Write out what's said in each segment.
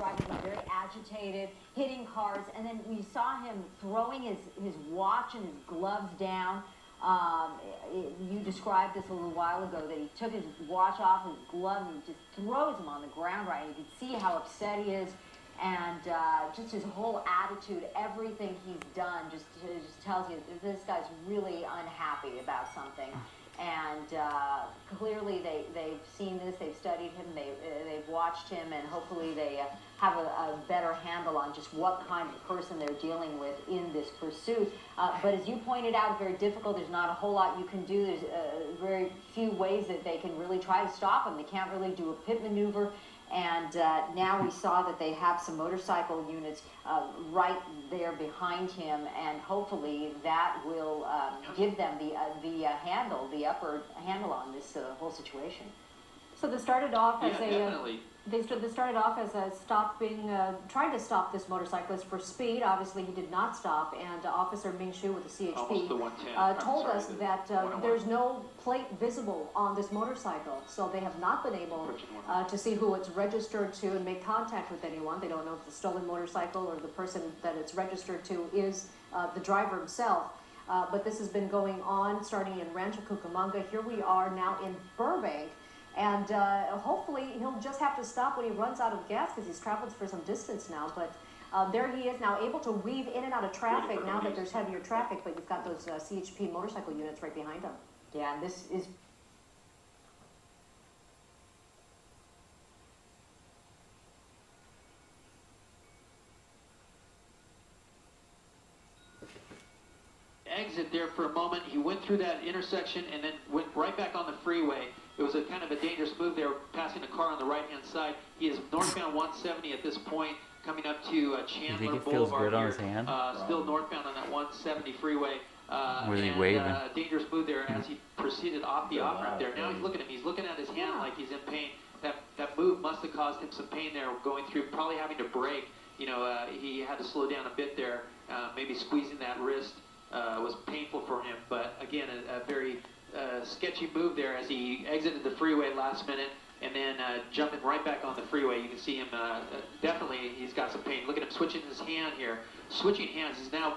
driving very agitated, hitting cars, and then we saw him throwing his watch and his gloves down. You described this a little while ago, that he took his watch off, his glove, and just throws them on the ground, right? You can see how upset he is, and just his whole attitude, everything he's done, just tells you that this guy's really unhappy about something. And clearly they've seen this, they've studied him, they've watched him, and hopefully they have a better handle on just what kind of person they're dealing with in this pursuit. But as you pointed out, very difficult. There's not a whole lot you can do. There's very few ways that they can really try to stop him. They can't really do a pit maneuver. And now we saw that they have some motorcycle units right there behind him, and hopefully that will give them the upper handle on this whole situation. So they started off as definitely. They started off as trying to stop this motorcyclist for speed. Obviously, he did not stop, and Officer Ming Shu with the CHP told us that there's no plate visible on this motorcycle, so they have not been able to see who it's registered to and make contact with anyone. They don't know if the stolen motorcycle or the person that it's registered to is the driver himself. But this has been going on starting in Rancho Cucamonga. Here we are now in Burbank. And hopefully he'll just have to stop when he runs out of gas, because he's traveled for some distance now. But there he is now, able to weave in and out of traffic now that there's heavier traffic, but you've got those CHP motorcycle units right behind him. Yeah, and this is... Exit there for a moment. He went through that intersection and then went right back on the freeway. It was a kind of a dangerous move there, passing a car on the right-hand side. He is northbound 170 at this point, coming up to Chandler you think it Boulevard. feels good on his hand? Still northbound on that 170 freeway. Was he waving? Dangerous move there as he proceeded off the off-ramp there. Now he's looking at him. He's looking at his hand like he's in pain. That move must have caused him some pain there, going through, probably having to brake. You know, he had to slow down a bit there, maybe squeezing that wrist. Was painful for him, but again, a very sketchy move there as he exited the freeway last minute and then jumping right back on the freeway. You can see him, definitely he's got some pain. Look at him switching his hand here. Switching hands. He's now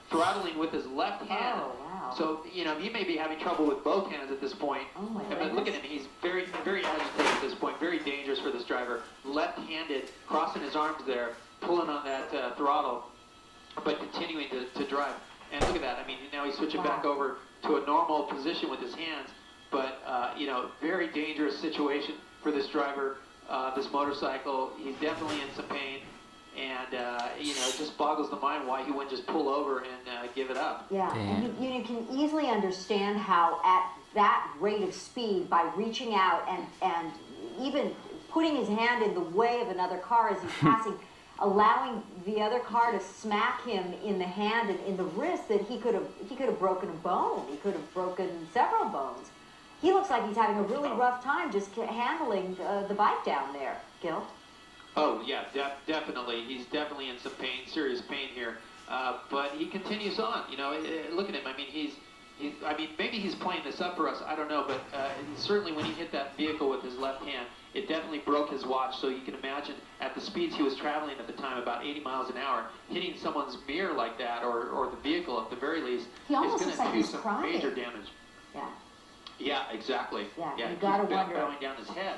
throttling with his left hand. Oh, wow. So, you know, he may be having trouble with both hands at this point. Oh, my But goodness. look at him. He's very, very agitated at this point. Very dangerous for this driver. Left-handed, crossing his arms there, pulling on that throttle, but continuing to drive. And look at that. I mean, now he's switching back over to a normal position with his hands. But, you know, very dangerous situation for this driver, this motorcycle. He's definitely in some pain. And, you know, it just boggles the mind why he wouldn't just pull over and give it up. Yeah, and you can easily understand how at that rate of speed, by reaching out and even putting his hand in the way of another car as he's passing, allowing the other car to smack him in the hand and in the wrist, that he could have broken a bone. He could have broken several bones. He looks like he's having a really rough time just handling the bike down there, Gil. Oh, yeah, definitely. He's definitely in some pain, serious pain here. But he continues on. You know, look at him. I mean, I mean, maybe he's playing this up for us. I don't know. But certainly when he hit that vehicle with his left hand, it definitely broke his watch. So you can imagine at the speeds he was traveling at the time, about 80 miles an hour, hitting someone's mirror like that, or the vehicle at the very least, He almost is looks going like to do he's some crying. major damage. Yeah. Yeah, exactly. Yeah, you he's gotta wonder. bowing down his head.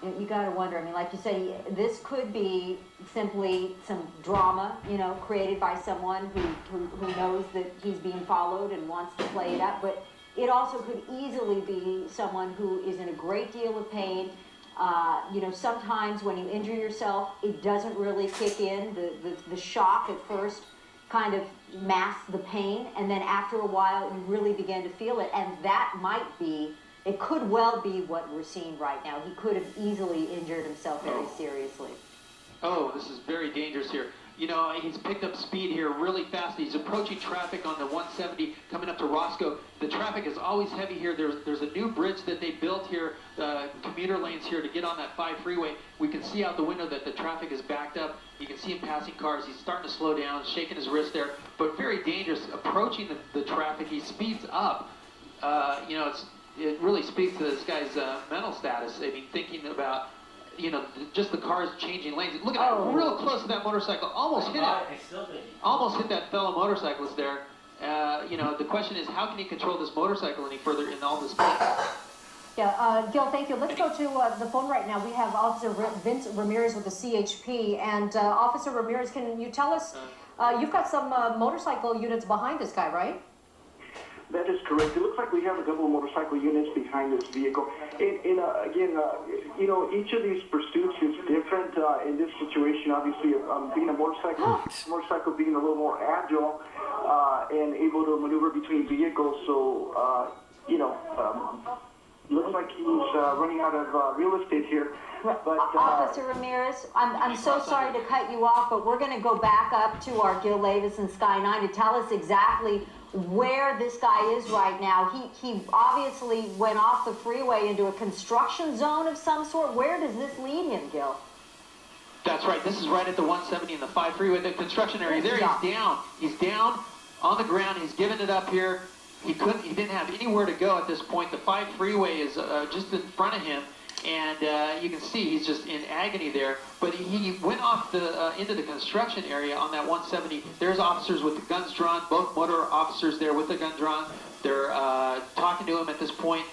You got to wonder. I mean, like you said, this could be simply some drama, you know, created by someone who knows that he's being followed and wants to play it up. But it also could easily be someone who is in a great deal of pain. You know, sometimes when you injure yourself, it doesn't really kick in. The shock at first kind of masks the pain, and then after a while, you really begin to feel it. And that might be... It could well be what we're seeing right now. He could have easily injured himself very seriously. Oh, this is very dangerous here. You know, he's picked up speed here really fast. He's approaching traffic on the 170 coming up to Roscoe. The traffic is always heavy here. There's a new bridge that they built here, commuter lanes here to get on that 5 freeway. We can see out the window that the traffic is backed up. You can see him passing cars. He's starting to slow down, shaking his wrist there, but very dangerous. Approaching the traffic, he speeds up. You know, it really speaks to this guy's mental status. I mean, thinking about you know, just the cars changing lanes. Look at that, real close to that motorcycle, almost hit it. Almost hit that fellow motorcyclist there. You know, the question is, how can he control this motorcycle any further in all this pain? Yeah, Gil, thank you. Let's go to the phone right now. We have Officer Vince Ramirez with the CHP. And Officer Ramirez, can you tell us, you've got some motorcycle units behind this guy, right? That is correct. It looks like we have a couple of motorcycle units behind this vehicle. Again, you know, each of these pursuits is different. In this situation, obviously, being a motorcycle being a little more agile and able to maneuver between vehicles. So, you know, looks like he's running out of real estate here. But, Officer Ramirez, I'm so sorry to cut you off, but we're going to go back up to our Gil Levis and Sky 9 to tell us exactly where this guy is right now. He obviously went off the freeway into a construction zone of some sort. Where does this lead him, Gil? That's right. This is right at the 170 and the 5 freeway, the construction area. There he's down. He's down on the ground. He's given it up here. He didn't have anywhere to go at this point. The 5 freeway is just in front of him. And you can see he's just in agony there. But he went off into the construction area on that 170. There's officers with the guns drawn, both motor officers there with the gun drawn. They're talking to him at this point.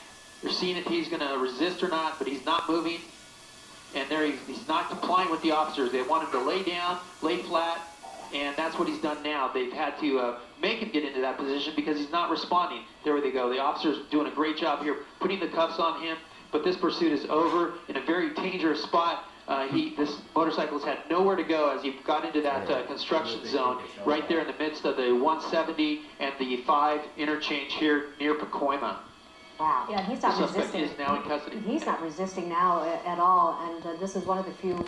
They're seeing if he's going to resist or not, but he's not moving. And there he's not complying with the officers. They want him to lay down, lay flat, and that's what he's done now. They've had to make him get into that position because he's not responding. There they go. The officer's doing a great job here, putting the cuffs on him. But this pursuit is over in a very dangerous spot. This motorcyclist had nowhere to go as he got into that construction zone right there in the midst of the 170 and the 5 interchange here near Pacoima. Wow. Yeah, he's not resisting. The suspect is now in custody. He's not resisting now at all, and this is one of the few